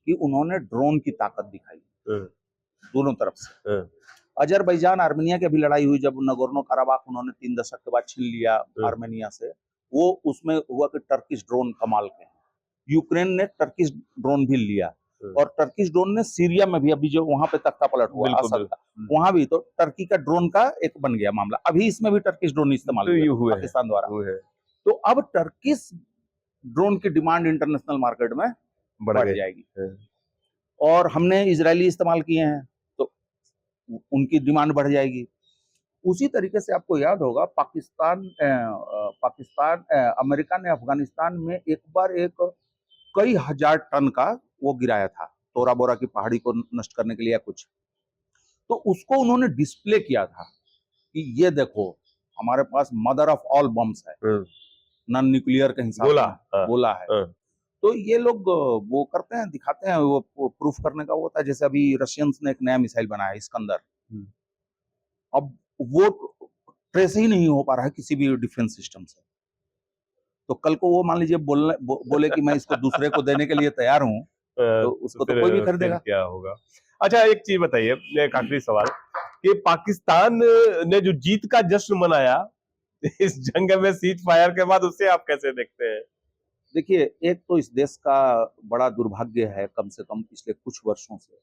कि उन्होंने ड्रोन की ताकत दिखाई दोनों तरफ से। अजरबैजान आर्मेनिया की भी लड़ाई हुई जब नगोर्नो काराबाख उन्होंने 3 दशक के बाद छीन लिया आर्मेनिया से, वो उसमें हुआ कि टर्किश ड्रोन कमाल के हैं। यूक्रेन ने टर्किश ड्रोन भी लिया, और टर्किश ड्रोन ने सीरिया में भी, अभी जो वहां पे तख्ता पलट हुआ असद का, वहां भी तो टर्की का ड्रोन का एक बन गया मामला। अभी इसमें भी टर्किश ड्रोन इस्तेमाल हुआ पाकिस्तान द्वारा। तो अब टर्किश ड्रोन की डिमांड इंटरनेशनल मार्केट में बढ़ जाएगी, और हमने इजरायली इस्तेमाल किए हैं तो उनकी डिमांड बढ़ जाएगी। उसी तरीके से आपको याद होगा अमेरिका ने अफगानिस्तान में एक बार एक कई हजार टन का वो गिराया था, तोरा बोरा की पहाड़ी को नष्ट करने के लिए कुछ, तो उसको उन्होंने डिस्प्ले किया था कि ये देखो हमारे पास मदर ऑफ ऑल बम्स है, नॉन न्यूक्लियर के हिसाब से बोला है। तो ये लोग वो करते हैं, दिखाते हैं, वो प्रूफ करने का वो होता है। जैसे अभी रशियंस ने एक नया मिसाइल बनाया इस्कंदर, अब वो ट्रेस ही नहीं हो पा रहा है किसी भी डिफेंस सिस्टम से, तो कल को वो मान लीजिए बोले कि मैं इसको दूसरे को देने के लिए तैयार हूँ, तो उसको तो कोई भी खरीदेगा। क्या होगा? अच्छा, एक चीज बताइए, एक आखिरी सवाल, कि पाकिस्तान ने जो जीत का जश्न मनाया इस जंग में सीज फायर के बाद, उससे आप कैसे देखते हैं? देखिए, एक तो इस देश का बड़ा दुर्भाग्य है कम से कम पिछले कुछ वर्षों से,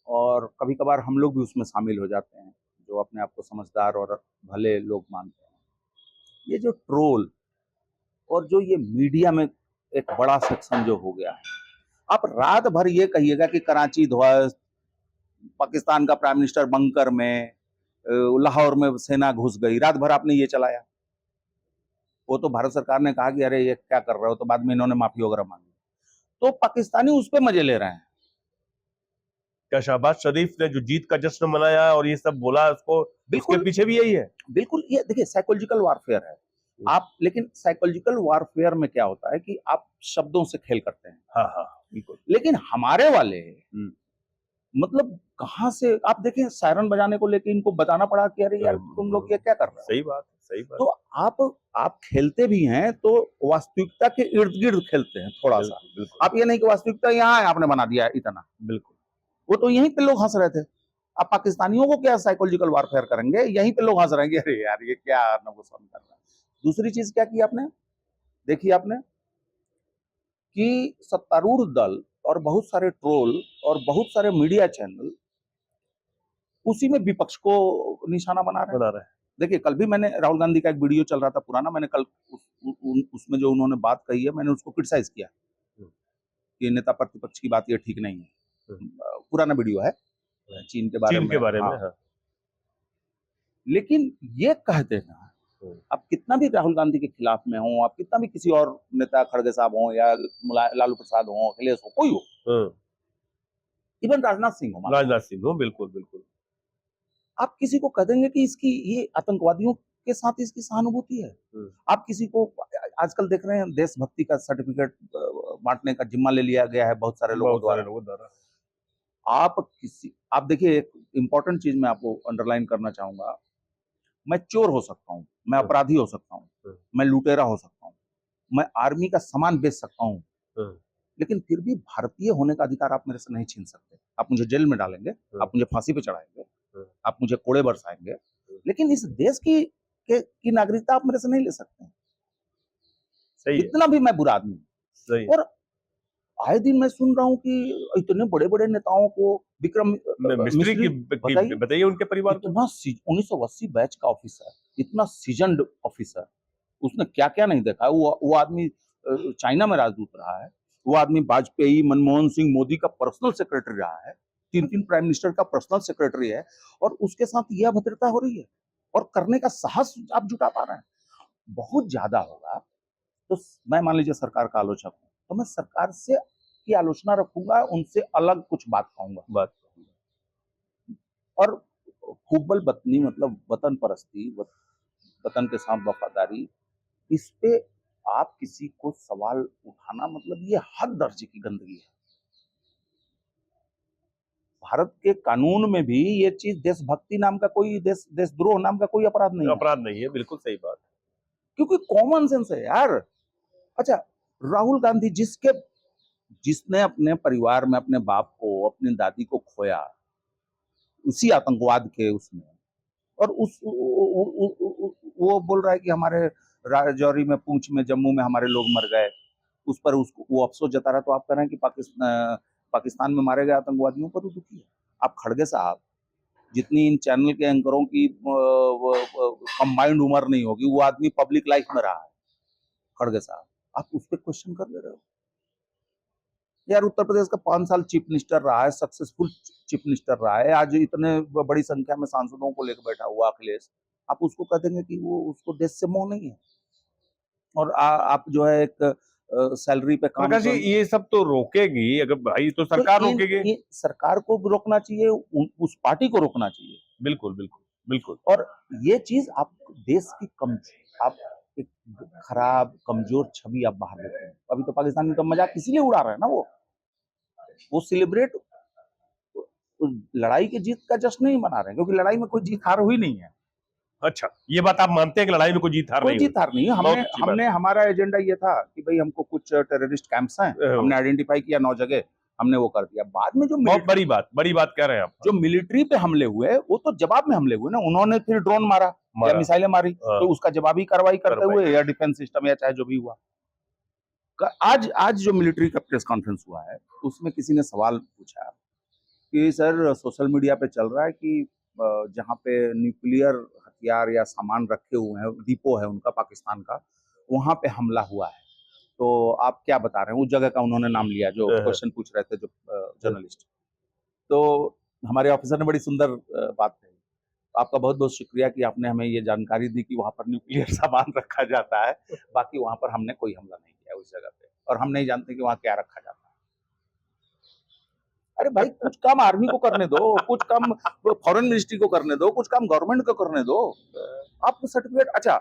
और कभी-कभार हम लोग भी उसमें शामिल हो जाते हैं, जो अपने आप को समझदार और भले लोग मानते हैं। ये जो ट्रोल और जो ये मीडिया में एक बड़ा सेक्शन जो हो गया है, आप रात भर ये कहिएगा कि कराची ध्वस्त, पाकिस्तान का प्राइम मिनिस्टर बंकर में, लाहौर में सेना घुस गई, रात भर आपने ये चलाया। वो तो भारत सरकार ने कहा कि अरे ये क्या कर रहे हो, तो बाद में इन्होंने माफी वगैरह मांगी। तो पाकिस्तानी उस पे मजे ले रहे हैं। क्या शहबाज शरीफ ने जो जीत का जश्न मनाया और ये सब बोला, उसको उसके बिल्कुल पीछे भी यही है। बिल्कुल, ये देखिए साइकोलॉजिकल वारफेयर है। आप लेकिन साइकोलॉजिकल वारफेयर में क्या होता है कि आप शब्दों से खेल करते हैं। हाँ हाँ बिल्कुल। लेकिन हमारे वाले मतलब कहाँ से आप देखें, सायरन बजाने को लेके इनको बताना पड़ा कि अरे यार तुम लोग ये क्या कर रहे हो। सही बात, सही बात। तो आप खेलते भी हैं तो वास्तविकता के इर्द गिर्द खेलते हैं थोड़ा सा। बिल्कुल आप ये नहीं कि वास्तविकता यहाँ है आपने बना दिया है इतना। बिल्कुल। वो तो यहीं पे लोग हंस रहे थे। आप पाकिस्तानियों को क्या साइकोलॉजिकल वारफेयर करेंगे, यहीं पे लोग हंस रहे हैं, अरे यार ये क्या नवोसन कर रहा है। दूसरी चीज क्या की आपने देखी आपने कि सत्तारूढ़ दल और बहुत सारे ट्रोल और बहुत सारे मीडिया चैनल उसी में विपक्ष को निशाना बना रहे हैं। देखिए, कल भी मैंने राहुल गांधी का एक वीडियो चल रहा था पुराना, मैंने कल उसमें जो उन्होंने बात कही है मैंने उसको क्रिटिसाइज किया कि नेता प्रतिपक्ष की बात ये ठीक नहीं है। पुराना वीडियो है चीन के बारे में। हाँ। लेकिन ये कह देना, आप कितना भी राहुल गांधी के खिलाफ में हो, आप कितना भी किसी और नेता खड़गे साहब हो या लालू प्रसाद हो, अखिलेश हो, कोई हो, इवन राजनाथ सिंह हो, बिल्कुल बिल्कुल, आप किसी को कह देंगे कि इसकी ये आतंकवादियों के साथ इसकी सहानुभूति है। आप किसी को आजकल देख रहे हैं देशभक्ति का सर्टिफिकेट बांटने का जिम्मा ले लिया गया है बहुत सारे लोगों द्वारा। आप देखिए, एक इंपॉर्टेंट चीज मैं आपको अंडरलाइन करना चाहूंगा। मैं चोर हो सकता हूँ, मैं अपराधी हो सकता हूँ, मैं लुटेरा हो सकता हूँ, मैं आर्मी का सामान बेच सकता हूँ, लेकिन फिर भी भारतीय होने का अधिकार आप मेरे से नहीं छीन सकते। आप मुझे जेल में डालेंगे, आप मुझे फांसी पे चढ़ाएंगे, आप मुझे कोड़े बरसाएंगे, लेकिन इस देश की नागरिकता आप मेरे से नहीं ले सकते। सही इतना भी मैं बुरा आदमी हूं। और आए दिन मैं सुन रहा हूं कि इतने बड़े बड़े नेताओं को विक्रम मिस्त्री की बताइए उनके परिवार को, इतना 1980 बैच का ऑफिसर, इतना सीजन्ड ऑफिसर, उसने क्या क्या नहीं देखा। वो आदमी चाइना में राजदूत रहा है, वो आदमी वाजपेयी, मनमोहन सिंह, मोदी का पर्सनल सेक्रेटरी रहा है, 3 प्राइम मिनिस्टर का पर्सनल सेक्रेटरी है, और उसके साथ यह अभद्रता हो रही है और करने का साहस आप जुटा पा रहे हैं। बहुत ज्यादा होगा तो मैं मान लीजिए सरकार का आलोचक हूं, तो मैं सरकार से की आलोचना रखूंगा, उनसे अलग कुछ बात कहूंगा। और हुब्बल बतनी मतलब वतन परस्ती, वतन के साथ वफादारी, इस पे आप किसी को सवाल उठाना मतलब ये हद दर्जे की गंदगी है। भारत के कानून में भी ये चीज देशभक्ति नाम का कोई देशद्रोह नाम का कोई अपराध नहीं है। बिल्कुल सही बात, क्योंकि कॉमन सेंस है यार। अच्छा, राहुल गांधी जिसने अपने परिवार में अपने बाप को, अपनी दादी को खोया उसी आतंकवाद के उसमें, और वो बोल रहा है कि हमारे राजौरी में, पूंछ में, जम्मू में हमारे लोग मर गए, उस पर उसको वो अफसोस जता रहा। तो आप कह रहे हैं कि पाकिस्तान में मारे गए आतंकवादियों पर दुखी है। आप खड़गे साहब, जितनी इन चैनल के एंकरों की कंबाइंड उम्र नहीं होगी, वो आदमी पब्लिक लाइफ में रहा है। खड़गे साहब, आप उस पर क्वेश्चन कर ले रहे हो यार। उत्तर प्रदेश का 5 साल चीफ मिनिस्टर रहा है, सक्सेसफुल चीफ मिनिस्टर रहा है, आज इतने बड़ी संख्या में सांसदों को लेकर बैठा हुआ अखिलेश, आप उसको कह देंगे कि वो उसको देश से मोह नहीं है। और आप जो है एक सैलरी पे काम कर, ये सब तो रोकेगी अगर भाई, तो सरकार रोकेगी। सरकार को रोकना चाहिए, उस पार्टी को रोकना चाहिए। बिल्कुल बिल्कुल बिल्कुल। और ये चीज आप देश की आप एक खराब कमजोर छवि आप बाहर देते हैं। अभी तो पाकिस्तान का मजाक इसीलिए उड़ा रहे हैं ना, वो सेलिब्रेट लड़ाई की जीत का जश्न नहीं मना रहे हैं, क्योंकि लड़ाई में कोई जीत हार हुई नहीं है। अच्छा, ये बात आप मानते हैं कि लड़ाई में कोई जीत हार नहीं? हमने हमारा एजेंडा ये था कि भाई हमको कुछ टेररिस्ट कैंप्स हैं, हमने आइडेंटिफाई किया 9 जगह, हमने वो कर दिया। बाद में जो बहुत बड़ी बात कह रहे हैं आप, जो मिलिट्री पे हमले हुए वो तो जवाब में हमले हुए ना। उन्होंने फिर ड्रोन मारा या मिसाइलें मारी, तो उसका जवाबी कार्रवाई करते हुए एयर डिफेंस सिस्टम या चाहे जो भी हुआ, आज आज जो मिलिट्री का प्रेस कॉन्फ्रेंस हुआ है उसमें किसी ने सवाल पूछा कि सर सोशल मीडिया पे चल रहा है कि जहाँ पे न्यूक्लियर हथियार या सामान रखे हुए हैं, डिपो है उनका पाकिस्तान का, वहाँ पे हमला हुआ है, तो आप क्या बता रहे हैं? उस जगह का उन्होंने नाम लिया जो क्वेश्चन पूछ रहे थे जो जर्नलिस्ट। तो हमारे ऑफिसर ने बड़ी सुंदर बात कही, आपका बहुत बहुत शुक्रिया कि आपने हमें ये जानकारी दी कि वहाँ पर न्यूक्लियर सामान रखा जाता है, बाकी वहाँ पर हमने कोई हमला नहीं किया उस जगह पे, और हम नहीं जानते कि वहाँ क्या रखा जाता है। अरे भाई, कुछ काम आर्मी को करने दो, कुछ काम फॉरेन मिनिस्ट्री को करने दो, कुछ काम गवर्नमेंट को करने दो। आप सर्टिफिकेट, अच्छा,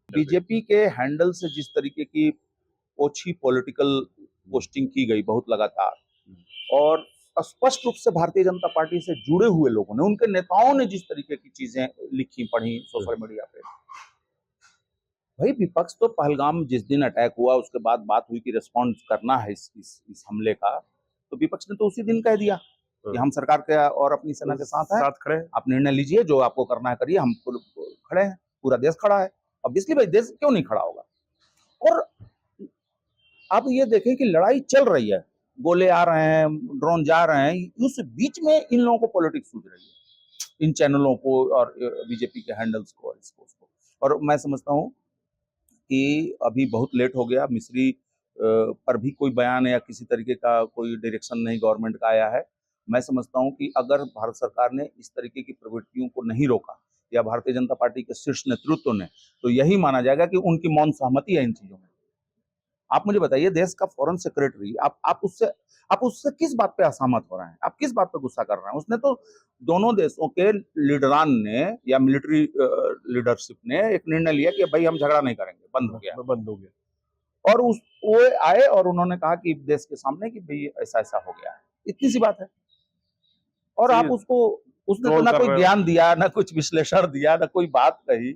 बीजेपी के हैंडल से जिस तरीके की ओछी पॉलिटिकल पोस्टिंग की गई बहुत लगातार, और स्पष्ट रूप से भारतीय जनता पार्टी से जुड़े हुए लोगों ने, उनके नेताओं ने जिस तरीके की चीजें लिखी पढ़ी सोशल मीडिया पे, भाई विपक्ष तो पहलगाम जिस दिन अटैक हुआ उसके बाद बात हुई कि रिस्पॉन्ड करना है इस हमले का, तो विपक्ष ने तो उसी दिन कह दिया कि हम सरकार के और अपनी सेना के साथ हैं, खड़े हैं। आप निर्णय लीजिए, जो आपको करना है करिए, हम खड़े हैं, पूरा देश खड़ा है। ऑब्वियसली भाई, देश क्यों नहीं खड़ा होगा। और अब ये देखें कि लड़ाई चल रही है, गोले आ रहे हैं, ड्रोन जा रहे हैं, उस बीच में इन लोगों को पॉलिटिक्स सूझ रही है, इन चैनलों को और बीजेपी के हैंडल्स को और इसको। और मैं समझता हूँ कि अभी बहुत लेट हो गया, मिस्री पर भी कोई बयान या किसी तरीके का कोई डायरेक्शन नहीं गवर्नमेंट का आया है। मैं समझता हूँ कि अगर भारत सरकार ने इस तरीके की प्रवृत्तियों को नहीं रोका, या भारतीय जनता पार्टी के शीर्ष नेतृत्व ने, तो यही माना जाएगा कि उनकी मौन सहमति है इन चीजों में। आप मुझे बताइए, देश का फॉरेन सेक्रेटरी, आप उससे किस बात पे असहमत हो रहे हैं? आप किस बात पे गुस्सा कर रहे हैं? उसने तो दोनों देशों के लीडरान ने या मिलिट्री लीडरशिप ने एक निर्णय लिया कि भाई हम झगड़ा नहीं करेंगे, बंद हो गया। और वो आए और उन्होंने कहा कि देश के सामने कि भाई ऐसा ऐसा हो गया है, इतनी सी बात है। और आप उसने तो ना कोई ज्ञान दिया, ना कुछ विश्लेषण दिया, ना कोई बात कही।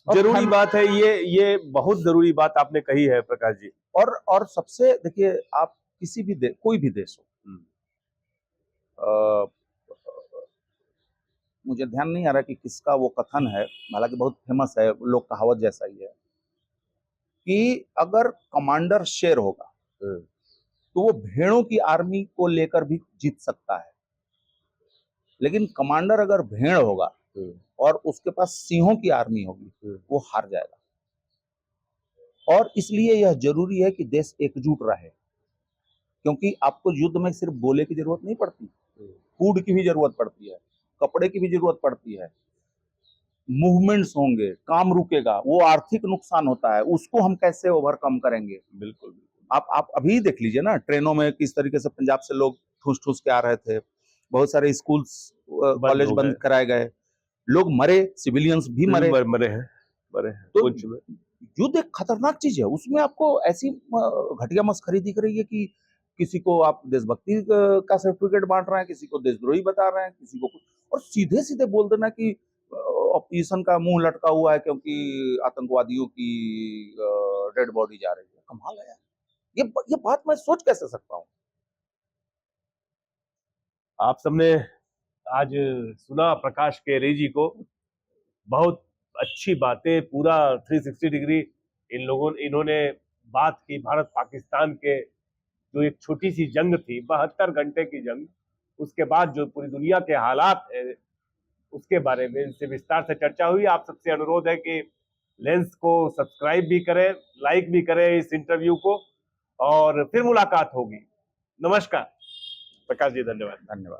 जरूरी बात है ये बहुत जरूरी बात आपने कही है प्रकाश जी। और सबसे देखिए, आप किसी भी कोई भी देश हो, मुझे ध्यान नहीं आ रहा कि किसका वो कथन है, हालांकि बहुत फेमस है, लोक कहावत जैसा ही है, कि अगर कमांडर शेर होगा तो वो भेड़ों की आर्मी को लेकर भी जीत सकता है, लेकिन कमांडर अगर भेड़ होगा और उसके पास सिंहों की आर्मी होगी, वो हार जाएगा। और इसलिए यह जरूरी है कि देश एकजुट रहे, क्योंकि आपको युद्ध में सिर्फ गोले की जरूरत नहीं पड़ती, फूड की भी जरूरत पड़ती है, कपड़े की भी जरूरत पड़ती है, मूवमेंट्स होंगे, काम रुकेगा, वो आर्थिक नुकसान होता है, उसको हम कैसे ओवरकम करेंगे। बिल्कुल। आप अभी देख लीजिए ना, ट्रेनों में किस तरीके से पंजाब से लोग ठूस ठूस के आ रहे थे, बहुत सारे स्कूल्स कॉलेज बंद कराए गए, लोग मरे, सिविलियंस भी मरे हैं। तो युद्ध एक खतरनाक चीज है, उसमें आपको ऐसी घटिया मस्खरी दिख रही है कि किसी को आप देशभक्ति का सर्टिफिकेट बांट रहे हैं, किसी को देशद्रोही बता रहे हैं, किसी को, और सीधे सीधे बोल देना कि ऑपोजिशन का मुंह लटका हुआ है क्योंकि आतंकवादियों की डेड बॉडी जा रही है। कमाल है यार, ये बात मैं सोच कैसे सकता हूँ। आप सबने आज सुना प्रकाश केरी जी को, बहुत अच्छी बातें, पूरा 360 डिग्री इन्होंने बात की भारत पाकिस्तान के, जो एक छोटी सी जंग थी, 72 घंटे की जंग, उसके बाद जो पूरी दुनिया के हालात है उसके बारे में इनसे विस्तार से चर्चा हुई। आप सबसे अनुरोध है कि लेंस को सब्सक्राइब भी करें, लाइक भी करें इस इंटरव्यू को, और फिर मुलाकात होगी। नमस्कार प्रकाश जी, धन्यवाद।